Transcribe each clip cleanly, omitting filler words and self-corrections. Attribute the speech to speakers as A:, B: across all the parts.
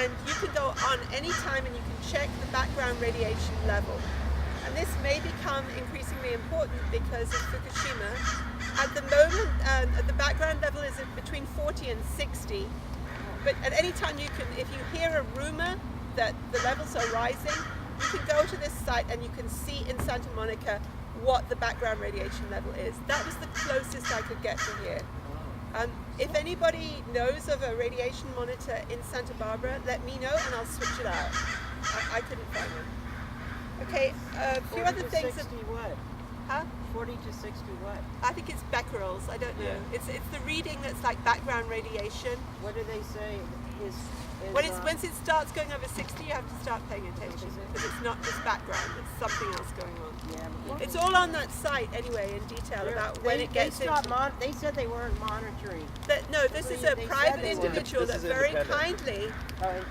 A: And you can go on any time and you can check the background radiation level. And this may become increasingly important because of Fukushima. At the moment, the background level is between 40 and 60. But at any time you can, if you hear a rumor that the levels are rising, you can go to this site and you can see in Santa Monica what the background radiation level is. That was the closest I could get to here. If anybody knows of a radiation monitor in Santa Barbara, let me know and I'll switch it out. I couldn't find one. Okay, a few other things.
B: 60 what?
A: Huh?
B: 40 to 60 what?
A: I think it's becquerels. I don't know.
C: Yeah.
A: It's the reading that's like background radiation.
B: What do they say is
A: Once it starts going over 60, you have to start paying attention because it's not just background; it's something else going on.
B: Yeah,
A: It's all on that site anyway in detail about when it gets into.
B: They said they weren't monitoring.
A: No, this is a
B: They
A: private
B: said they were.
A: individual
C: This
A: that
C: is
A: very
C: independent.
A: kindly,
B: Oh,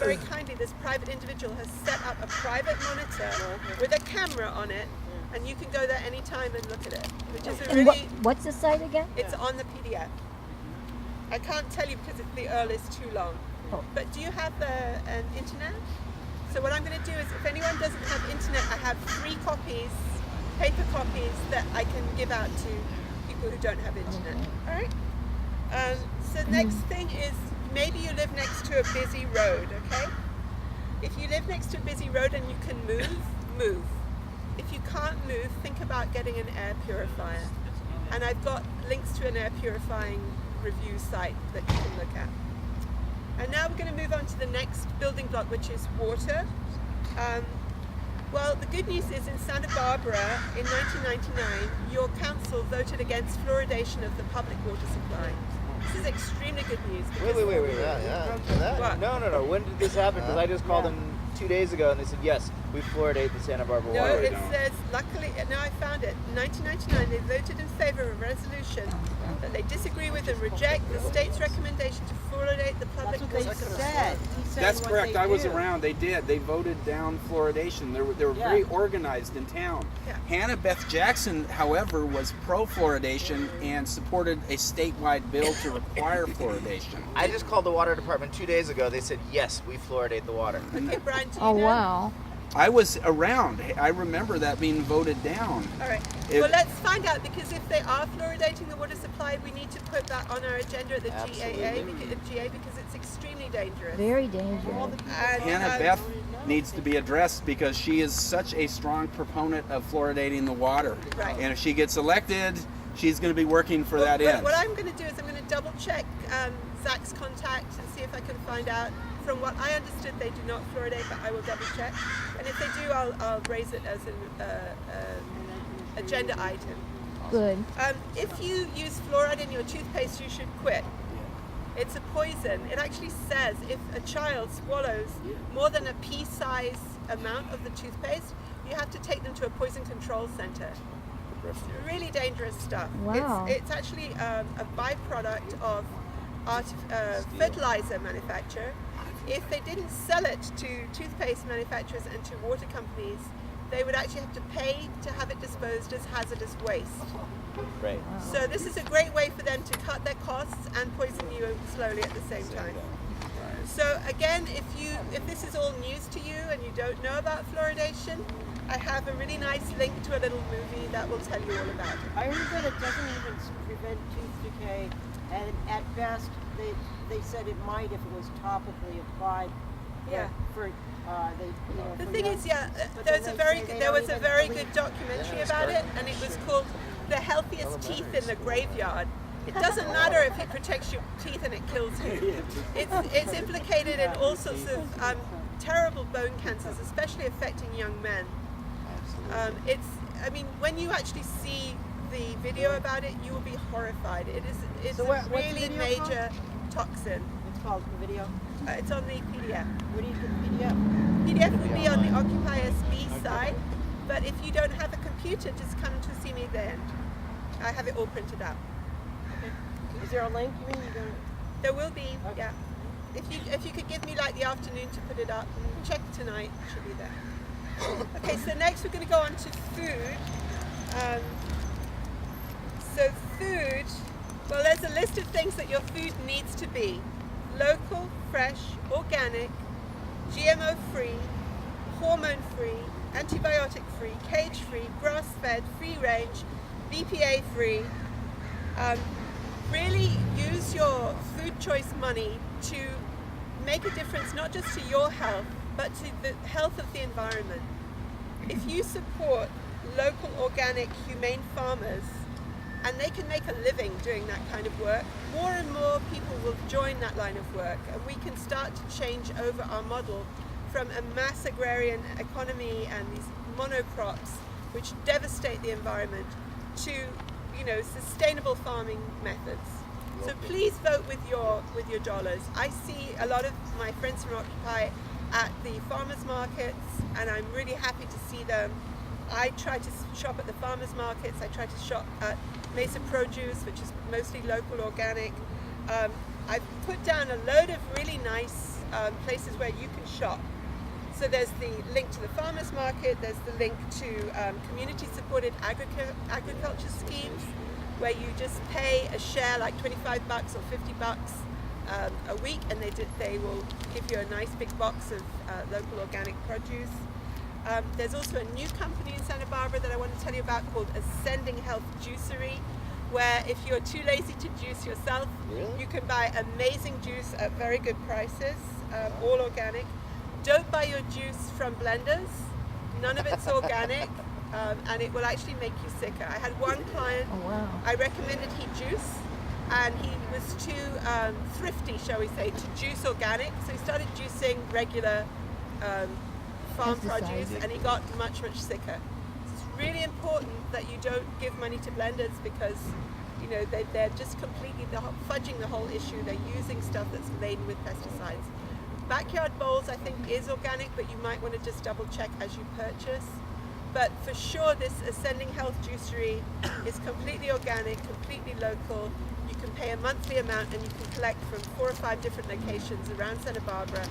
A: very kindly, this private individual has set up a private monitor with a camera on it, and you can go there anytime and look at it, which is a
D: And
A: really.
D: what's the site again?
A: It's on the PDF. I can't tell you because the URL is too long.
D: Oh.
A: But do you have an internet? So what I'm going to do is, if anyone doesn't have internet, I have 3 copies, paper copies that I can give out to people who don't have internet. All right. So next thing is maybe you live next to a busy road. Okay. If you live next to a busy road and you can move. If you can't move, think about getting an air purifier. And I've got links to an air purifying review site that you can look at. And now we're going to move on to the next building block, which is water. Well, the good news is in Santa Barbara in 1999, your council voted against fluoridation of the public water supply. This is extremely good news.
C: Wait. Yeah. That?
A: What?
C: No. When did this happen? Because I just called them 2 days ago and they said, yes, we fluoridate the Santa Barbara
A: No,
C: water.
A: it says, luckily, now I found it. In 1999, they voted in favor of a resolution that they disagree with and reject the state's recommendation to fluoridate the public
B: That's what they
A: water
B: said. He said
E: That's
B: what
E: correct.
B: they
E: I was
B: do.
E: around. They did. They voted down fluoridation. They were very organized in town.
A: Yeah.
E: Hannah Beth Jackson, however, was pro-fluoridation and supported a statewide bill to require fluoridation.
C: I just called the water department 2 days ago. They said, yes, we fluoridate the water.
A: Okay, Brian, do you
D: Oh,
A: know?
D: wow.
E: I was around. I remember that being voted down.
A: All right.
E: If-
A: Well, let's find out, because if they are fluoridating the water supply, we need to put that on our agenda at the GA because it's extremely dangerous.
D: Very dangerous.
A: And,
E: Hannah Beth needs to be addressed because she is such a strong proponent of fluoridating the water.
A: Right.
E: And if she gets elected, she's going to be working for that
A: But
E: end.
A: what I'm going to do is I'm going to double check Zach's contact and see if I can find out. From what I understood, they do not fluoridate, but I will double check. And if they do, I'll raise it as an agenda item.
D: Good.
A: If you use fluoride in your toothpaste, you should quit. It's a poison. It actually says if a child swallows more than a pea-size amount of the toothpaste, you have to take them to a poison control center. It's really dangerous stuff.
D: Wow.
A: It's actually a byproduct of fertilizer manufacture. If they didn't sell it to toothpaste manufacturers and to water companies, they would actually have to pay to have it disposed as hazardous waste.
C: Right.
A: So this is a great way for them to cut their costs and poison you slowly at the same time. So again, if this is all news to you and you don't know about fluoridation, I have a really nice link to a little movie that will tell you all about it.
B: I heard that it doesn't even prevent tooth decay, and at best, they said it might if it was topically applied.
A: Yeah.
B: The
A: The thing is, there was a very good documentary about it, and it was called "The Healthiest Teeth in the Graveyard." It doesn't matter if it protects your teeth and it kills you. It's implicated in all sorts of terrible bone cancers, especially affecting young men. When you actually see the video about it, you will be horrified. It's
B: So
A: a
B: what's the
A: really
B: video
A: major toxin.
B: It's called the video.
A: It's on the PDF.
B: Where do you get the PDF?
A: PDF would be on the OccupySB side, but if you don't have a computer, just come to see me then. I have it all printed out.
B: Is there a link? You mean you go?
A: There will be, yeah. If you could give me like the afternoon to put it up, and check tonight, it should be there. Okay, so next we're going to go on to food. So food, well, there's a list of things that your food needs to be. local, fresh, organic, GMO-free, hormone-free, antibiotic-free, cage-free, grass-fed, free-range, BPA-free. Really use your food choice money to make a difference not just to your health, but to the health of the environment. If you support local, organic, humane farmers, and they can make a living doing that kind of work, more and more people will join that line of work, and we can start to change over our model from a mass agrarian economy and these monocrops which devastate the environment to, sustainable farming methods. So please vote with your dollars. I see a lot of my friends from Occupy at the farmers markets, and I'm really happy to see them. I try to shop at the farmers markets. I try to shop at Mesa Produce, which is mostly local, organic. I've put down a load of really nice places where you can shop. So there's the link to the farmers market, there's the link to community-supported agriculture schemes, where you just pay a share like $25 or $50 a week, and they will give you a nice big box of local organic produce. There's also a new company in Santa Barbara that I want to tell you about called Ascending Health Juicery, where if you're too lazy to juice yourself, you can buy amazing juice at very good prices, all organic. Don't buy your juice from blenders. None of it's organic, and it will actually make you sicker. I had one client, I recommended he juice, and he was too thrifty, shall we say, to juice organic, so he started juicing regular farm produce, and he got much, much sicker. So it's really important that you don't give money to blenders, because they're just completely fudging the whole issue. They're using stuff that's laden with pesticides. Backyard bowls, I think, is organic, but you might want to just double check as you purchase. But for sure, this Ascending Health Juicery is completely organic, completely local. You can pay a monthly amount, and you can collect from 4 or 5 different locations around Santa Barbara.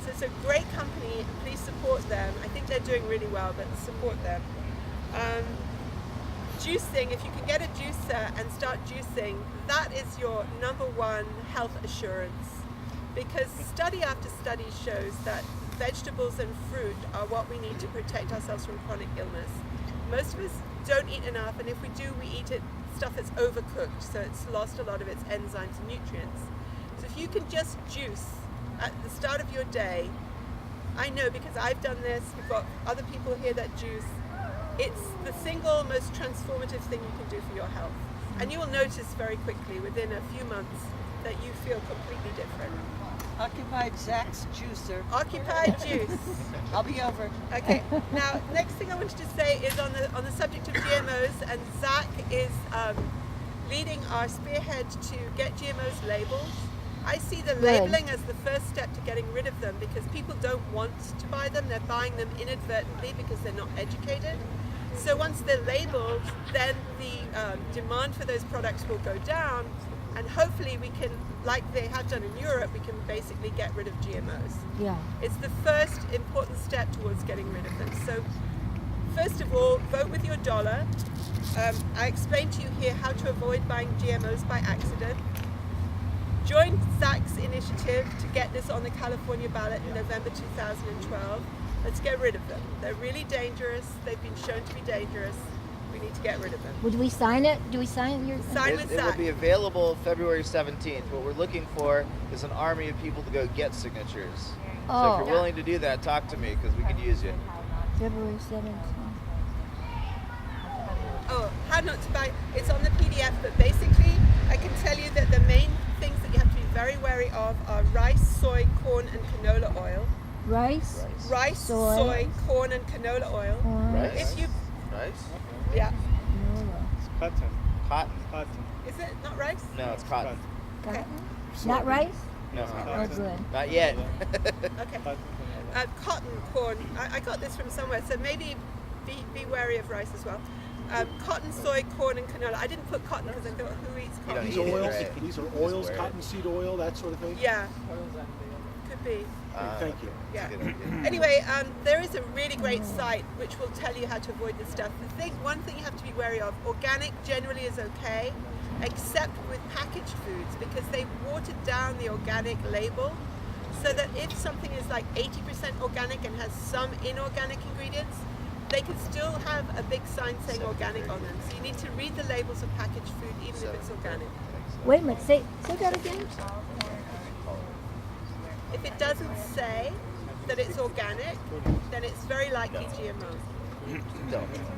A: So it's a great company. Please support them. I think they're doing really well, but support them. Juicing, if you can get a juicer and start juicing, that is your #1 health assurance. Because study after study shows that vegetables and fruit are what we need to protect ourselves from chronic illness. Most of us don't eat enough, and if we do, we eat stuff that's overcooked, so it's lost a lot of its enzymes and nutrients. So if you can just juice at the start of your day, I know because I've done this, we've got other people here that juice, it's the single most transformative thing you can do for your health. And you will notice very quickly, within a few months, that you feel completely different.
B: Occupied Zach's juicer.
A: Occupy Juice.
B: I'll be over.
A: Okay. Now, next thing I wanted to say is on the subject of GMOs, and Zach is leading our spearhead to get GMOs labeled. I see the labeling as the first step to getting rid of them, because people don't want to buy them. They're buying them inadvertently because they're not educated. So once they're labeled, then the demand for those products will go down, and hopefully we can, like they have done in Europe, we can basically get rid of GMOs.
D: Yeah.
A: It's the first important step towards getting rid of them. So first of all, vote with your dollar. I explained to you here how to avoid buying GMOs by accident. Join Zach's initiative to get this on the California ballot in November 2012. Let's get rid of them. They're really dangerous. They've been shown to be dangerous. We need to get rid of them.
D: Would we sign it? Do we sign your?
A: Sign
C: It
A: with
C: will
A: Zach.
C: be available February 17th. What we're looking for is an army of people to go get signatures. So if
D: Oh,
C: you're willing to do that, talk to me, because we could use you.
D: February 17th.
A: Oh, how not to buy. It's on the PDF, but basically I can tell you that the main things that you have to be very wary of are rice, soy, corn, and canola oil.
D: Rice.
A: Rice,
D: Soy.
A: soy, corn, and canola oil.
D: Corn.
C: Rice?
A: If you,
C: Rice?
A: yeah,
D: Canola.
F: Cotton.
C: Cotton?
F: Cotton.
A: is it not rice?
C: No, it's cotton.
A: Okay.
D: Cotton? Not rice?
C: No, it's not
D: Oh,
C: rice.
D: good.
C: Not yet.
A: Okay.
F: Cotton.
A: Cotton, corn. I got this from somewhere, so maybe be wary of rice as well. Cotton, soy, corn, and canola. I didn't put cotton because I thought, who eats
C: You don't
A: cotton?
F: These
C: eat it,
F: oils,
C: right?
F: these are
C: Just
F: oils,
C: wear it.
F: cottonseed oil, that sort of thing?
A: Yeah, could be.
F: Thank you.
A: Yeah.
C: That's a good idea.
A: Anyway, there is a really great site which will tell you how to avoid this stuff. One thing you have to be wary of, organic generally is okay, except with packaged foods, because they've watered down the organic label so that if something is like 80% organic and has some inorganic ingredients, they can still have a big sign saying organic on them. So you need to read the labels of packaged food even if it's organic.
D: Wait a minute. Say that again.
A: If it doesn't say that it's organic, then it's very likely GMO.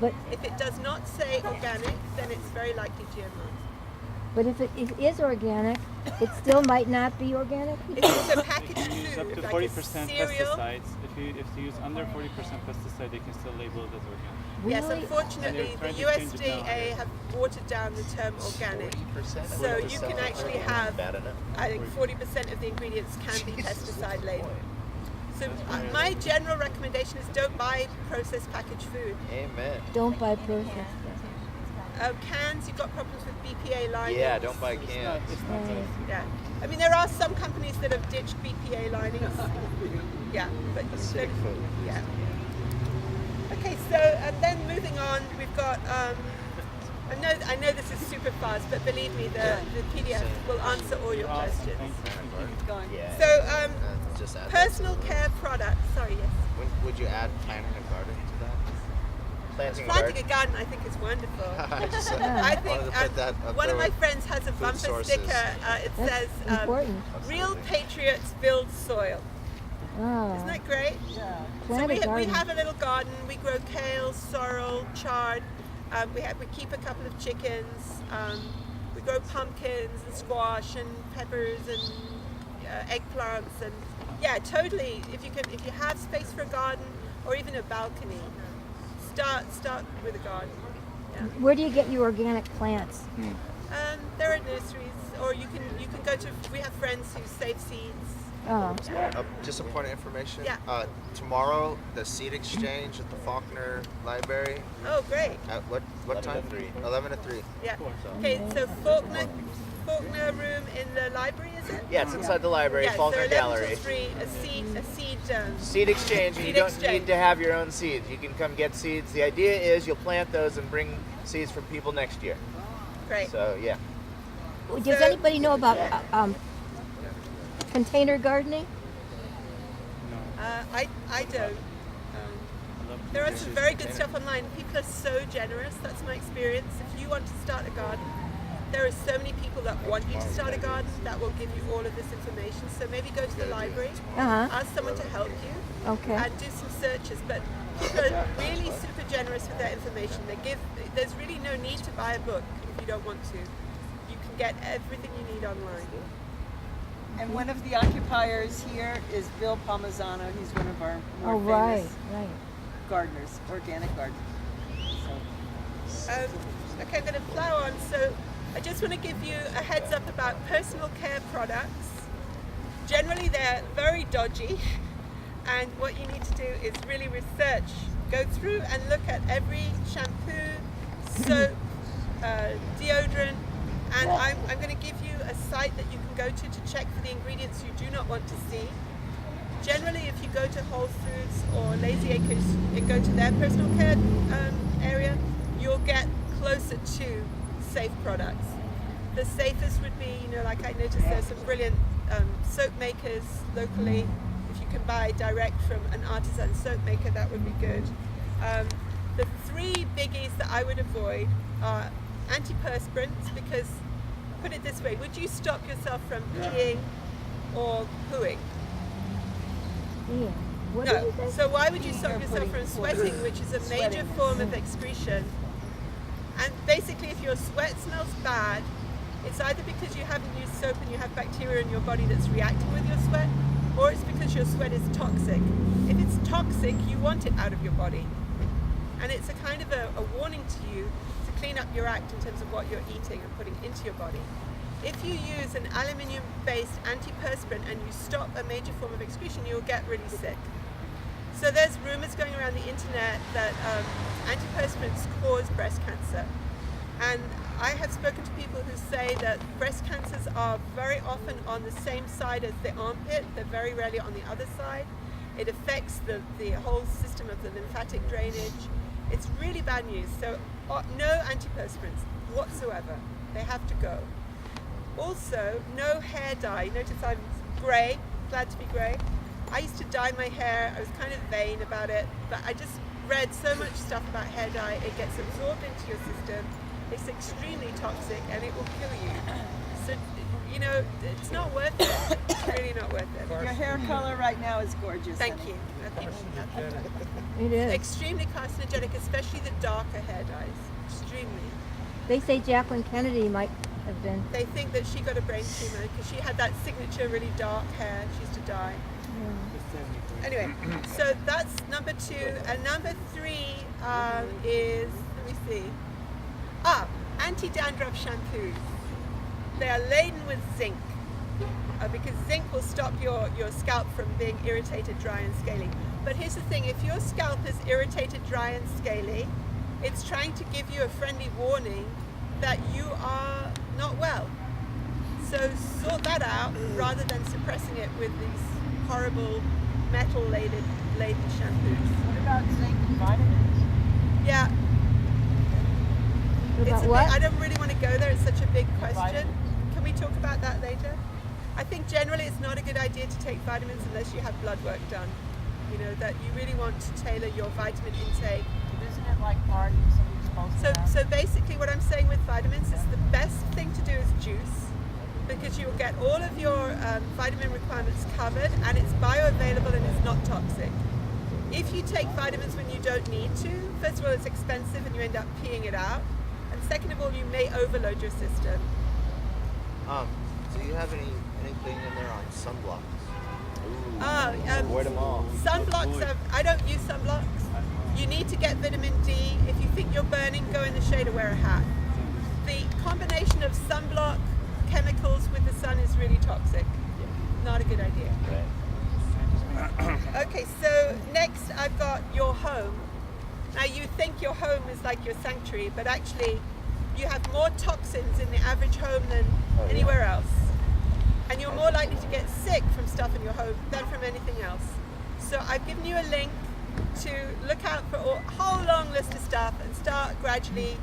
D: But
A: If it does not say organic, then it's very likely GMO.
D: if it is organic, it still might not be organic.
A: If it's a packaged
G: If you use up
A: food,
G: to
A: like
G: 40%
A: a cereal,
G: pesticides, if you use under 40% pesticide, they can still label it as organic.
A: yes,
D: Really?
A: unfortunately,
G: And they're
A: the
G: trying to change it now.
A: USDA have watered down the term organic.
C: 40%?
A: So you can actually have,
C: Bad enough.
A: I think 40% of the ingredients can be pesticide laden. So my general recommendation is don't buy processed packaged food.
C: Amen.
D: Don't buy processed.
A: Cans, you've got problems with BPA linings.
C: Yeah, don't buy cans.
D: Right.
A: Yeah. I mean, there are some companies that have ditched BPA linings. Yeah, but
C: Acidic food.
A: yeah. Okay, so and then moving on, we've got. I know this is super fast, but believe me, the PDF will answer all your
G: Awesome,
A: questions.
G: thank you.
B: Going.
C: Yeah.
A: So,
C: just add
A: personal
C: that to
A: care products. Sorry, yes.
C: Would you add planting a garden to that? Planting a
A: Planting
C: garden?
A: a garden, I think, is wonderful.
C: I just
A: I think
C: wanted to put that up
A: one
C: there
A: of my
C: with
A: friends has a
C: food
A: bumper
C: sources.
A: sticker. It
D: That's
A: says,
D: important.
A: "Real patriots build soil."
D: Ah,
A: Isn't that great?
B: Yeah.
A: So
D: plant a
A: we
D: garden.
A: have a little garden. We grow kale, sorrel, chard. We keep a couple of chickens. We grow pumpkins and squash and peppers and eggplants and yeah, totally. If you have space for a garden or even a balcony, start with a garden. Yeah.
D: Where do you get your organic plants?
A: There are nurseries, or you can go to. We have friends who save seeds.
D: Oh,
C: Just some point of information.
A: Yeah.
C: Tomorrow, the seed exchange at the Faulkner Library.
A: Oh, great.
C: At what time? 11 to 3.
A: Yeah. Okay, so Faulkner room in the library, is it?
C: Yeah, it's inside the library,
A: Yeah,
C: Faulkner
A: so 11
C: Gallery.
A: till 3, a seed.
C: Seed exchange, and you
A: Seed
C: don't
A: exchange.
C: need to have your own seeds. You can come get seeds. The idea is you'll plant those and bring seeds from people next year.
A: Great.
C: So, yeah.
D: does anybody know about container gardening?
G: No.
A: I don't. There are some very good stuff online. People are so generous. That's my experience. If you want to start a garden, there are so many people that want you to start a garden that will give you all of this information. So maybe go to the library, ask someone to help you,
D: Okay.
A: and do some searches. But people are really super generous with their information. There's really no need to buy a book if you don't want to. You can get everything you need online.
B: And one of the occupiers here is Bill Palmisano. He's one of our more
D: Oh, right,
B: famous
D: right.
B: gardeners, organic gardeners. So,
A: Okay, I'm going to plow on. So I just want to give you a heads up about personal care products. Generally, they're very dodgy. And what you need to do is really research. Go through and look at every shampoo, soap, deodorant. And I'm going to give you a site that you can go to check for the ingredients you do not want to see. Generally, if you go to Whole Foods or Lazy Acres and go to their personal care area, you'll get closer to safe products. The safest would be, like I noticed there's some brilliant soap makers locally. If you can buy direct from an artisan soap maker, that would be good. The three biggies that I would avoid are antiperspirants, because, put it this way, would you stop yourself from peeing or pooing?
D: Yeah. What did
A: No.
D: you say?
A: So why would you stop yourself from sweating, which is a major form of excretion? And basically, if your sweat smells bad, it's either because you haven't used soap and you have bacteria in your body that's reacting with your sweat, or it's because your sweat is toxic. If it's toxic, you want it out of your body. And it's a kind of a warning to you to clean up your act in terms of what you're eating and putting into your body. If you use an aluminium-based antiperspirant and you stop a major form of excretion, you'll get really sick. So there's rumors going around the internet that antiperspirants cause breast cancer. And I have spoken to people who say that breast cancers are very often on the same side as the armpit. They're very rarely on the other side. It affects the whole system of the lymphatic drainage. It's really bad news. So no antiperspirants whatsoever. They have to go. Also, no hair dye. Notice I'm grey, glad to be grey. I used to dye my hair. I was kind of vain about it, but I just read so much stuff about hair dye. It gets absorbed into your system. It's extremely toxic and it will kill you. So, you know, it's not worth it. It's really not worth it.
B: Your hair color right now is gorgeous.
A: Thank
B: honey.
A: you.
D: It is.
A: Extremely carcinogenic, especially the darker hair dyes. Extremely.
D: They say Jacqueline Kennedy might have been.
A: They think that she got a brain tumor because she had that signature really dark hair. She used to dye. Anyway, so that's number 2. And number 3 is, let me see. Anti-dandruff shampoos. They are laden with zinc because zinc will stop your scalp from being irritated, dry and scaly. But here's the thing, if your scalp is irritated, dry and scaly, it's trying to give you a friendly warning that you are not well. So sort that out rather than suppressing it with these horrible metal-laden shampoos.
B: What about zinc and vitamins?
A: Yeah,
D: What
A: it's
D: about
A: a
D: what?
A: big, I don't really want to go there. It's such a big question.
B: Vitamins.
A: Can we talk about that later? I think generally it's not a good idea to take vitamins unless you have blood work done. You know, that you really want to tailor your vitamin intake.
B: Isn't it like party somebody's supposed to have?
A: So basically what I'm saying with vitamins is the best thing to do is juice because you will get all of your vitamin requirements covered and it's bioavailable and it's not toxic. If you take vitamins when you don't need to, first of all it's expensive and you end up peeing it out. And second of all, you may overload your system.
C: Do you have anything in there on sunblocks?
A: Ooh.
C: Avoid them all.
A: Sunblocks, I don't use sunblocks. You need to get vitamin D. If you think you're burning, go in the shade or wear a hat. The combination of sunblock chemicals with the sun is really toxic. Not a good idea. Okay, so next I've got your home. Now you think your home is like your sanctuary, but actually you have more toxins in the average home than anywhere else. And you're more likely to get sick from stuff in your home than from anything else. So I've given you a link to look out for a whole long list of stuff and start gradually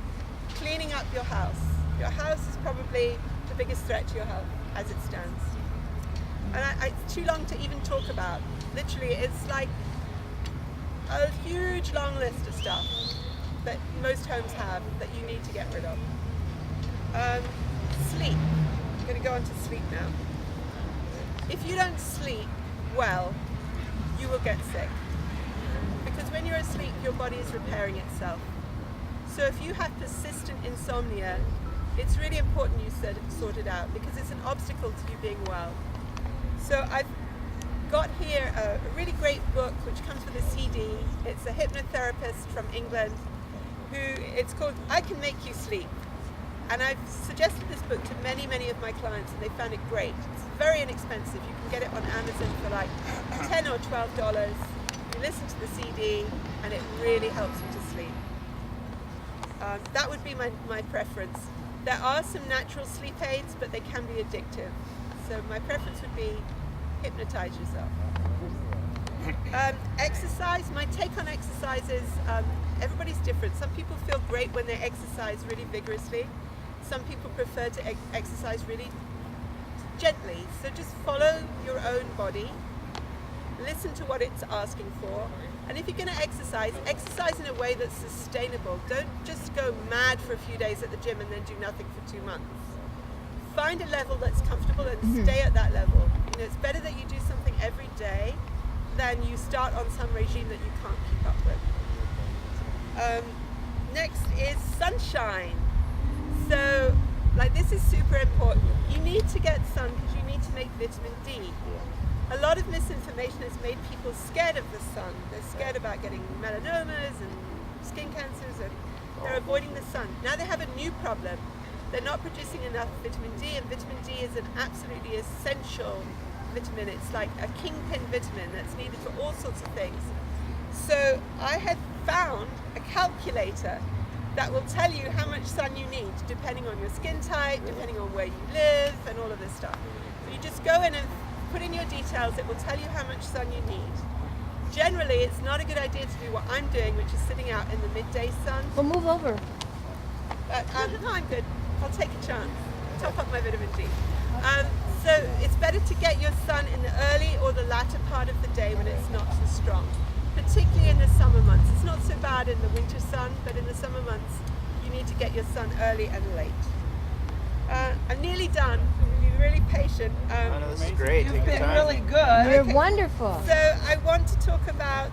A: cleaning up your house. Your house is probably the biggest threat to your health as it stands. And it's too long to even talk about. Literally, it's like a huge long list of stuff that most homes have that you need to get rid of. Sleep. I'm going to go on to sleep now. If you don't sleep well, you will get sick. Because when you're asleep, your body is repairing itself. So if you have persistent insomnia, it's really important you sort it out because it's an obstacle to you being well. So I've got here a really great book which comes with a CD. It's a hypnotherapist from England it's called I Can Make You Sleep. And I've suggested this book to many, many of my clients and they found it great. It's very inexpensive. You can get it on Amazon for like $10 or $12. You listen to the CD and it really helps you to sleep. That would be my preference. There are some natural sleep aids, but they can be addictive. So my preference would be hypnotize yourself. Exercise, my take on exercise is everybody's different. Some people feel great when they exercise really vigorously. Some people prefer to exercise really gently. So just follow your own body. Listen to what it's asking for. And if you're going to exercise in a way that's sustainable. Don't just go mad for a few days at the gym and then do nothing for 2 months. Find a level that's comfortable and stay at that level. You know, it's better that you do something every day than you start on some regime that you can't keep up with. Next is sunshine. So, like, this is super important. You need to get sun because you need to make vitamin D. A lot of misinformation has made people scared of the sun. They're scared about getting melanomas and skin cancers and they're avoiding the sun. Now they have a new problem. They're not producing enough vitamin D, and vitamin D is an absolutely essential vitamin. It's like a kingpin vitamin that's needed for all sorts of things. So I had found a calculator that will tell you how much sun you need depending on your skin type, depending on where you live, and all of this stuff. So you just go in and put in your details. It will tell you how much sun you need. Generally, it's not a good idea to do what I'm doing, which is sitting out in the midday sun.
D: Well, move over.
A: But no, I'm good. I'll take a chance. Top up my vitamin D. So it's better to get your sun in the early or the latter part of the day when it's not so strong, particularly in the summer months. It's not so bad in the winter sun, but in the summer months, you need to get your sun early and late. I'm nearly done. I'm going to be really patient.
C: Oh, no, this is great. Take your time.
B: really good.
D: You're
A: Okay.
D: wonderful.
A: So I want to talk about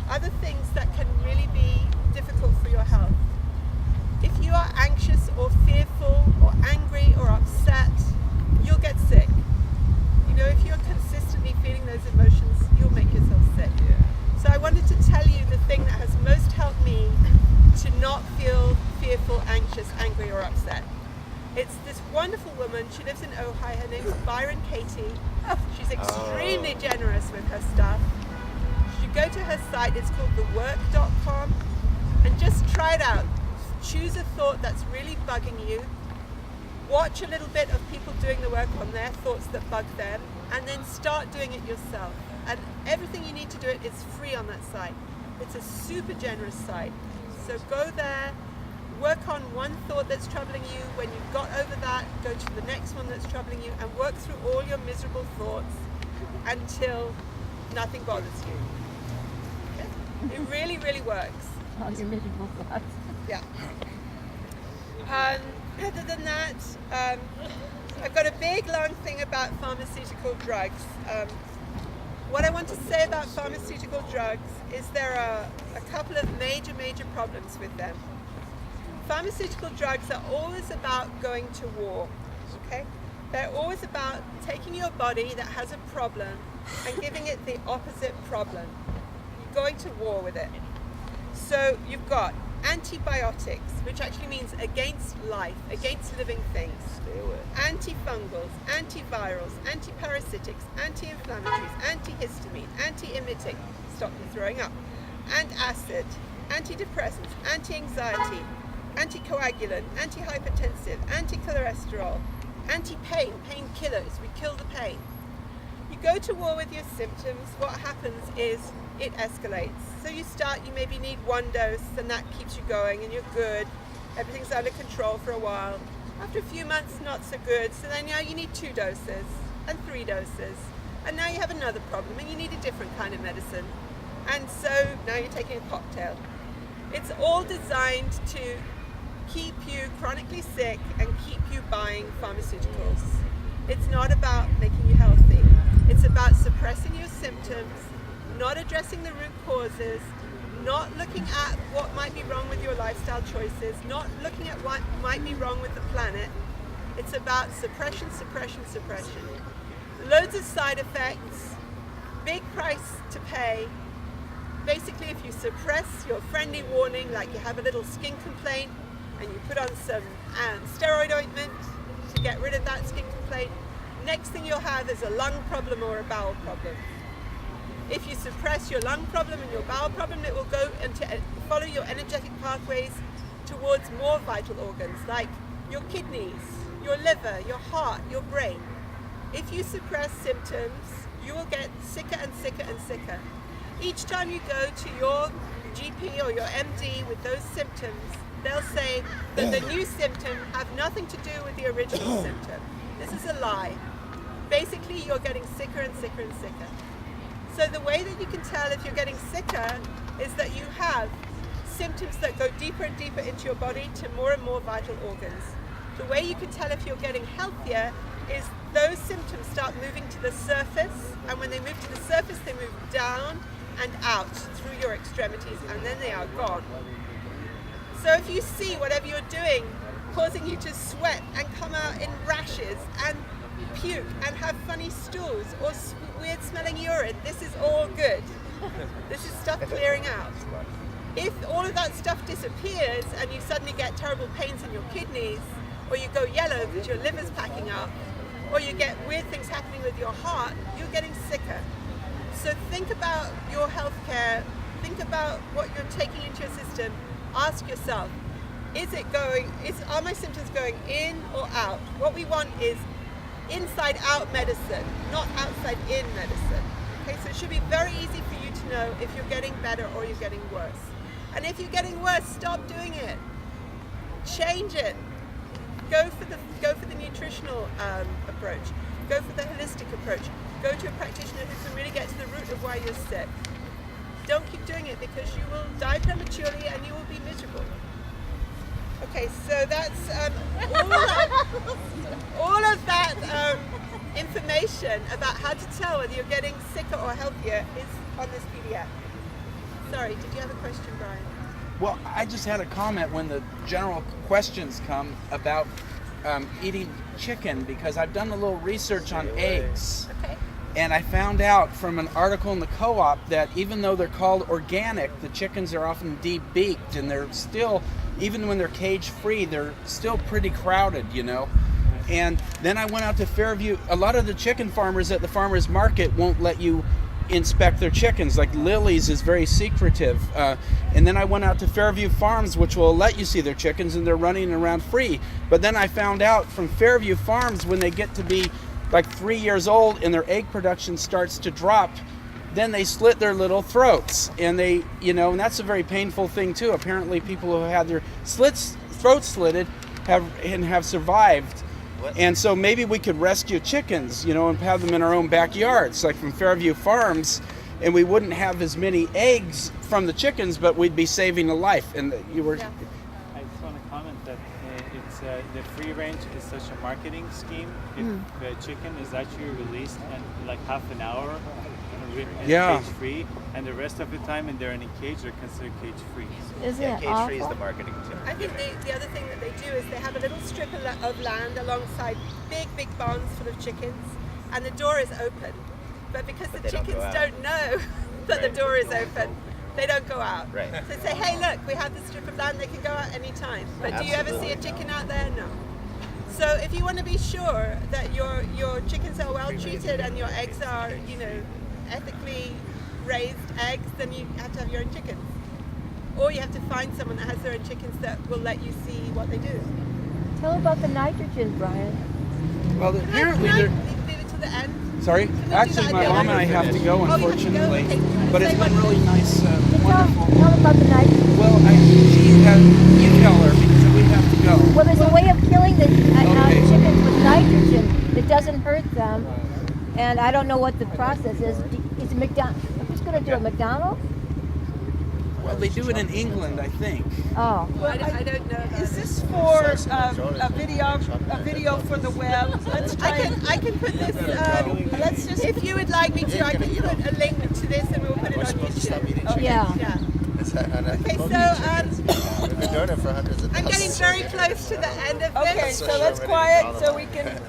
A: other things that can really be difficult for your health. If you are anxious or fearful or angry or upset, you'll get sick. You know, if you're consistently feeling those emotions, you'll make yourself sick. So I wanted to tell you the thing that has most helped me to not feel fearful, anxious, angry or upset. It's this wonderful woman. She lives in Ojai. Her name's Byron Katie. She's extremely generous with her stuff. You go to her site. It's called thework.com, and just try it out. Choose a thought that's really bugging you. Watch a little bit of people doing the work on their thoughts that bug them, and then start doing it yourself. And everything you need to do it is free on that site. It's a super generous site. So go there. Work on one thought that's troubling you. When you've got over that, go to the next one that's troubling you and work through all your miserable thoughts until nothing bothers you. Okay? It really, really works.
D: All your miserable thoughts.
A: Yeah. Other than that, I've got a big, long thing about pharmaceutical drugs. What I want to say about pharmaceutical drugs is there are a couple of major, major problems with them. Pharmaceutical drugs are always about going to war, okay? They're always about taking your body that has a problem and giving it the opposite problem. You're going to war with it. So you've got antibiotics, which actually means against life, against living things.
C: Stay away.
A: Antifungals, antivirals, antiparasitics, anti-inflammatories, antihistamine, anti-emetic, stop you throwing up, antacid, antidepressants, anti-anxiety, anticoagulant, antihypertensive, anti-cholesterol, anti-pain, painkillers, we kill the pain. You go to war with your symptoms, what happens is it escalates. So you maybe need one dose and that keeps you going and you're good. Everything's under control for a while. After a few months, not so good. So then now you need 2 doses and 3 doses. And now you have another problem and you need a different kind of medicine. And so now you're taking a cocktail. It's all designed to keep you chronically sick and keep you buying pharmaceuticals. It's not about making you healthy. It's about suppressing your symptoms, not addressing the root causes, not looking at what might be wrong with your lifestyle choices, not looking at what might be wrong with the planet. It's about suppression, suppression, suppression. Loads of side effects, big price to pay. Basically, if you suppress your friendly warning, like you have a little skin complaint and you put on some steroid ointment to get rid of that skin complaint, next thing you'll have is a lung problem or a bowel problem. If you suppress your lung problem and your bowel problem, it will go and follow your energetic pathways towards more vital organs like your kidneys, your liver, your heart, your brain. If you suppress symptoms, you will get sicker and sicker and sicker. Each time you go to your GP or your MD with those symptoms, they'll say that the new symptom have nothing to do with the original symptom. This is a lie. Basically, you're getting sicker and sicker and sicker. So the way that you can tell if you're getting sicker is that you have symptoms that go deeper and deeper into your body to more and more vital organs. The way you can tell if you're getting healthier is those symptoms start moving to the surface, and when they move to the surface, they move down and out through your extremities, and then they are gone. So if you see whatever you're doing causing you to sweat and come out in rashes and puke and have funny stools or weird smelling urine, this is all good. This is stuff clearing out. If all of that stuff disappears and you suddenly get terrible pains in your kidneys, or you go yellow because your liver's packing up, or you get weird things happening with your heart, you're getting sicker. So think about your health care, think about what you're taking into your system, ask yourself, are my symptoms going in or out? What we want is inside out medicine, not outside in medicine. Okay, so it should be very easy for you to know if you're getting better or you're getting worse. And if you're getting worse, stop doing it. Change it. go for the nutritional approach. Go for the holistic approach. Go to a practitioner who can really get to the root of why you're sick. Don't keep doing it because you will die prematurely and you will be miserable. Okay, so that's all of that information about how to tell whether you're getting sicker or healthier is on this PDF. Sorry, did you have a question, Brian?
E: Well, I just had a comment when the general questions come about eating chicken, because I've done a little research on eggs.
A: Okay.
E: And I found out from an article in the Co-op that even though they're called organic, the chickens are often de-beaked, and they're still, even when they're cage-free, they're still pretty crowded, you know. And then I went out to Fairview. A lot of the chicken farmers at the farmers market won't let you inspect their chickens. Like Lily's is very secretive. And then I went out to Fairview Farms, which will let you see their chickens, and they're running around free. But then I found out from Fairview Farms, when they get to be like 3 years old and their egg production starts to drop, then they slit their little throats, and they, you know, and that's a very painful thing too. Apparently people who have had their throats slitted have survived. And so maybe we could rescue chickens, you know, and have them in our own backyards, like from Fairview Farms, and we wouldn't have as many eggs from the chickens, but we'd be saving a life. And you were.
A: Yeah.
G: I just want to comment that it's the free range is such a marketing scheme. If the chicken is actually released in like half an hour,
E: Yeah.
G: cage free, and the rest of the time, and they're in a cage, they're considered cage free.
D: Isn't
C: Yeah,
D: it
C: cage free is
D: awful?
C: the marketing term.
A: I think the other thing that they do is they have a little strip of land alongside big barns full of chickens, and the door is open. But because the
C: they don't
A: chickens
C: go out.
A: don't know that the
C: Right.
A: door is open, they don't go out.
C: Right.
A: So say, hey, look, we have this strip of land, they can go out anytime. But do you ever see a chicken out there? No. So if you want to be sure that your chickens are well treated and your eggs are, you know, ethically raised eggs, then you have to have your own chickens. Or you have to find someone that has their own chickens that will let you see what they do.
D: Tell about the nitrogen, Brian.
E: Well, apparently
A: Can I
E: they're.
A: leave it to the end?
E: Sorry?
A: we do
E: Actually,
A: that
E: my
A: at the
E: mom and I
A: end?
E: have to go,
A: Oh, you have to go?
E: unfortunately.
A: Okay.
E: But it's
A: Say
E: been
A: what-
E: really nice,
D: Tell
E: wonderful.
D: about the nitrogen.
E: Well, you tell her, because we have to go.
D: Well, there's a way of killing the
E: Okay.
D: chickens with nitrogen that doesn't hurt them, and I don't know what the process is. Is it McDonald's? Who's going to do it? McDonald's?
E: Well, they do it in England, I think.
D: Oh,
A: I don't know. That.
H: Is this for a video for the web? Let's try.
A: I can put this.
H: Let's just.
A: If you would like me to, I can put a link to this and we'll put it on YouTube.
D: yeah.
A: Yeah. Okay, so
I: We've been doing it for hundreds of
A: I'm getting very close to the end of
H: Okay,
A: this.
H: so let's quiet so we can.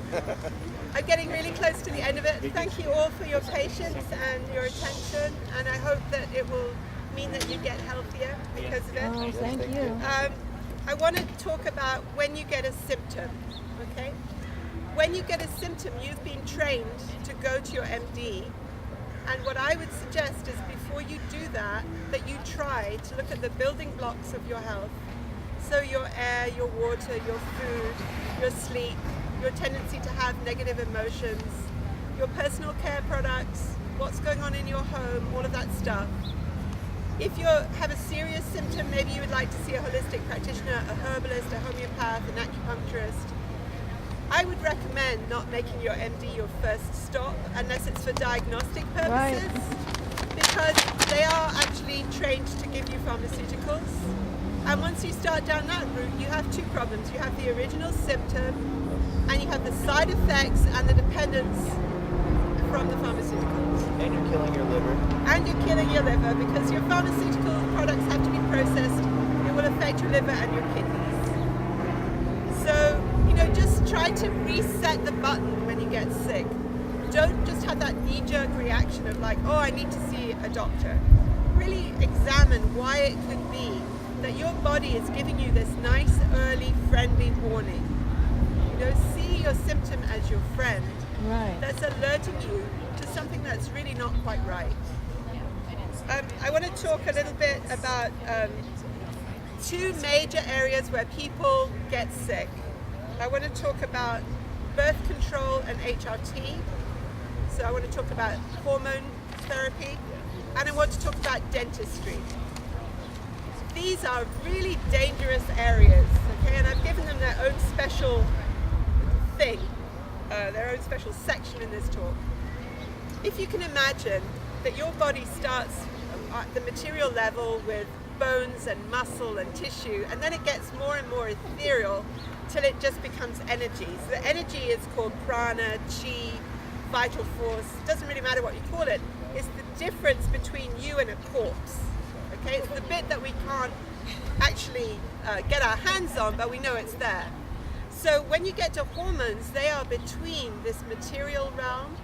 A: I'm getting really close to the end of it. Thank you all for your patience and your attention, and I hope that it will mean that you get healthier because of it.
D: Oh, thank you.
A: I want to talk about when you get a symptom, okay? When you get a symptom, you've been trained to go to your MD, and what I would suggest is before you do that, that you try to look at the building blocks of your health. So your air, your water, your food, your sleep, your tendency to have negative emotions, your personal care products, what's going on in your home, all of that stuff. If you have a serious symptom, maybe you would like to see a holistic practitioner, a herbalist, a homeopath, an acupuncturist. I would recommend not making your MD your first stop unless it's for diagnostic purposes, because they are actually trained to give you pharmaceuticals. And once you start down that route, you have two problems. You have the original symptom, and you have the side effects and the dependence from the pharmaceuticals.
C: And you're killing your liver.
A: And you're killing your liver because your pharmaceutical products have to be processed. It will affect your liver and your kidneys. So, you know, just try to reset the button when you get sick. Don't just have that knee-jerk reaction of like, oh, I need to see a doctor. Really examine why it could be that your body is giving you this nice, early, friendly warning. You know, see your symptom as your friend.
D: Right.
A: That's alerting you to something that's really not quite right. I want to talk a little bit about two major areas where people get sick. I want to talk about birth control and HRT. So I want to talk about hormone therapy, and I want to talk about dentistry. these are really dangerous areas, okay? And I've given them their own special thing, their own special section in this talk. If you can imagine that your body starts at the material level with bones and muscle and tissue, and then it gets more and more ethereal till it just becomes energy. So the energy is called prana, chi, vital force. It doesn't really matter what you call it. It's the difference between you and a corpse. Okay, it's the bit that we can't actually get our hands on, but we know it's there. So when you get to hormones, they are between this material realm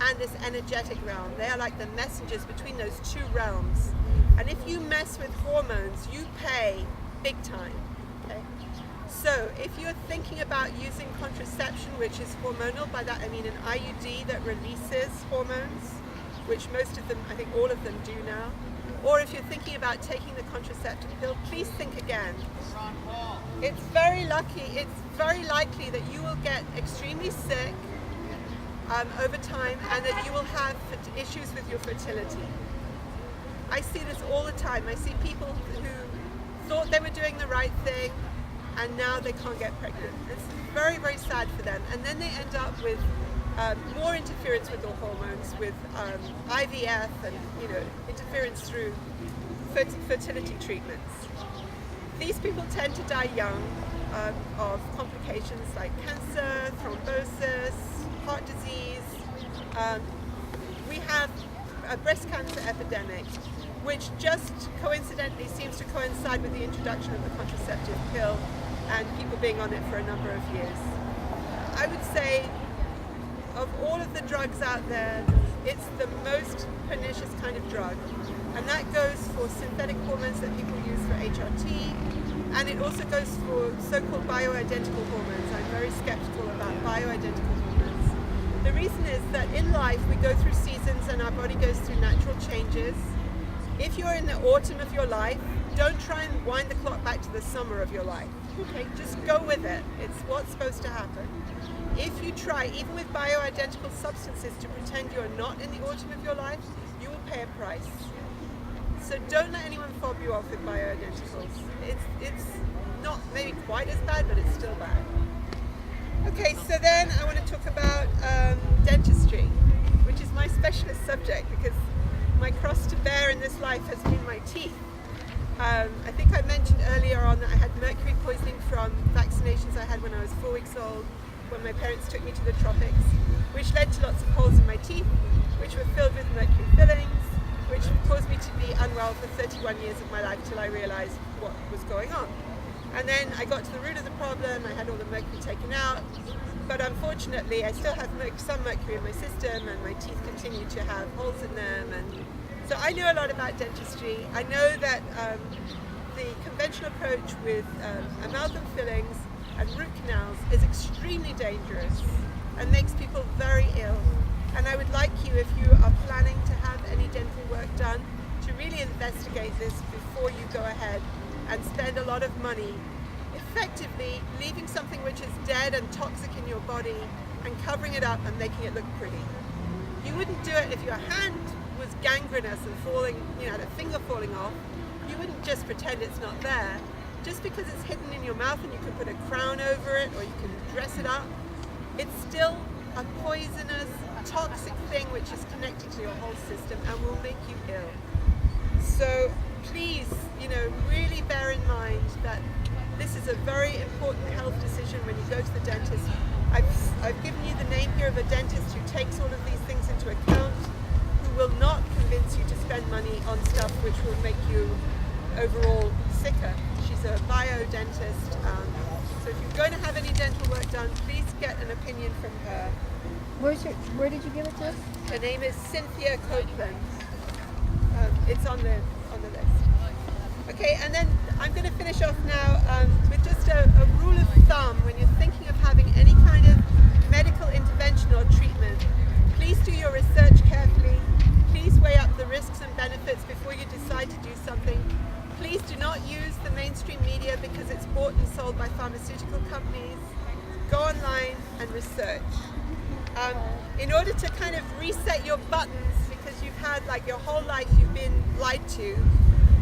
A: and this energetic realm. They are like the messengers between those two realms. And if you mess with hormones, you pay big time. Okay? So if you're thinking about using contraception, which is hormonal, by that I mean an IUD that releases hormones, which most of them, I think all of them do now, or if you're thinking about taking the contraceptive pill, please think again. It's very likely that you will get extremely sick over time, and that you will have issues with your fertility. I see this all the time. I see people who thought they were doing the right thing, and now they can't get pregnant. It's very, very sad for them. And then they end up with more interference with their hormones, with IVF, and interference through fertility treatments. These people tend to die young of complications like cancer, thrombosis, heart disease. We have a breast cancer epidemic, which just coincidentally seems to coincide with the introduction of the contraceptive pill and people being on it for a number of years. I would say of all of the drugs out there, it's the most pernicious kind of drug. And that goes for synthetic hormones that people use for HRT, and it also goes for so-called bioidentical hormones. I'm very skeptical about bioidentical hormones. The reason is that in life we go through seasons and our body goes through natural changes. If you're in the autumn of your life, don't try and wind the clock back to the summer of your life. Okay, just go with it. It's what's supposed to happen. If you try, even with bioidentical substances, to pretend you're not in the autumn of your life, you will pay a price. So don't let anyone fob you off with bioidenticals. It's not maybe quite as bad, but it's still bad. Okay, so then I want to talk about dentistry, which is my specialist subject because my cross to bear in this life has been my teeth. I think I mentioned earlier on that I had mercury poisoning from vaccinations I had when I was 4 weeks old, when my parents took me to the tropics, which led to lots of holes in my teeth, which were filled with mercury fillings, which caused me to be unwell for 31 years of my life till I realized what was going on. And then I got to the root of the problem. I had all the mercury taken out, but unfortunately I still have some mercury in my system, and my teeth continue to have holes in them. And so I know a lot about dentistry. I know that the conventional approach with amalgam fillings and root canals is extremely dangerous and makes people very ill. And I would like you, if you are planning to have any dental work done, to really investigate this before you go ahead and spend a lot of money effectively leaving something which is dead and toxic in your body and covering it up and making it look pretty. You wouldn't do it if your hand was gangrenous and falling, had a finger falling off. You wouldn't just pretend it's not there. Just because it's hidden in your mouth and you can put a crown over it or you can dress it up, it's still a poisonous, toxic thing which is connected to your whole system and will make you ill. So please, really bear in mind that this is a very important health decision when you go to the dentist. I've given you the name here of a dentist who takes all of these things into account, who will not convince you to spend money on stuff which will make you overall sicker. She's a biodentist. So if you're going to have any dental work done, please get an opinion from her.
D: Where did you give it to us?
A: Her name is Cynthia Copeland. It's on the list. Okay, and then I'm going to finish off now with just a rule of thumb when you're thinking of having any kind of medical intervention or treatment. Please do your research carefully. Please weigh up the risks and benefits before you decide to do something. Please do not use the mainstream media because it's bought and sold by pharmaceutical companies. Go online and research. In order to kind of reset your buttons, because you've had your whole life you've been lied to,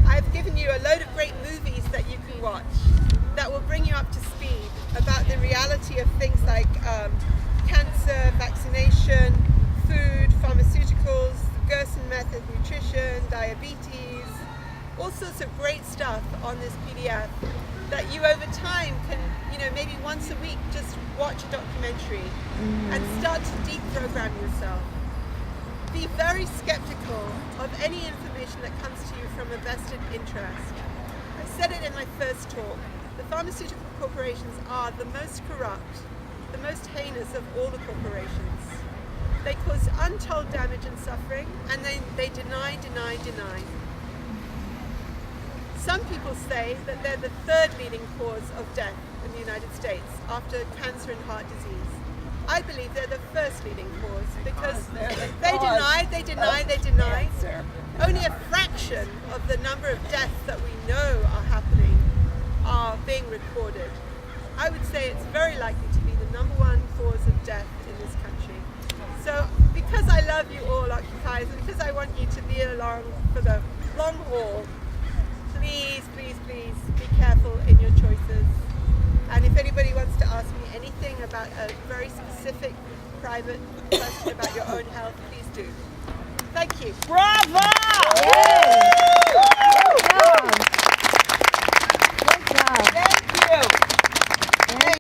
A: I've given you a load of great movies that you can watch that will bring you up to speed about the reality of things like cancer, vaccination, food, pharmaceuticals, the Gerson method, nutrition, diabetes, all sorts of great stuff on this PDF that you over time can, maybe once a week just watch a documentary and start to deprogram yourself. Be very skeptical of any information that comes to you from a vested interest. I said it in my first talk. The pharmaceutical corporations are the most corrupt, the most heinous of all the corporations. They cause untold damage and suffering, and they deny. Some people say that they're the third leading cause of death in the United States after cancer and heart disease. I believe they're the first leading cause because they deny. Only a fraction of the number of deaths that we know are happening are being recorded. I would say it's very likely to be the number one cause of death in this country. So because I love you all, occupiers, and because I want you to be along for the long haul, please be careful in your choices. And if anybody wants to ask me anything about a very specific, private question about your own health, please do. Thank you.
H: Bravo!
D: Yay!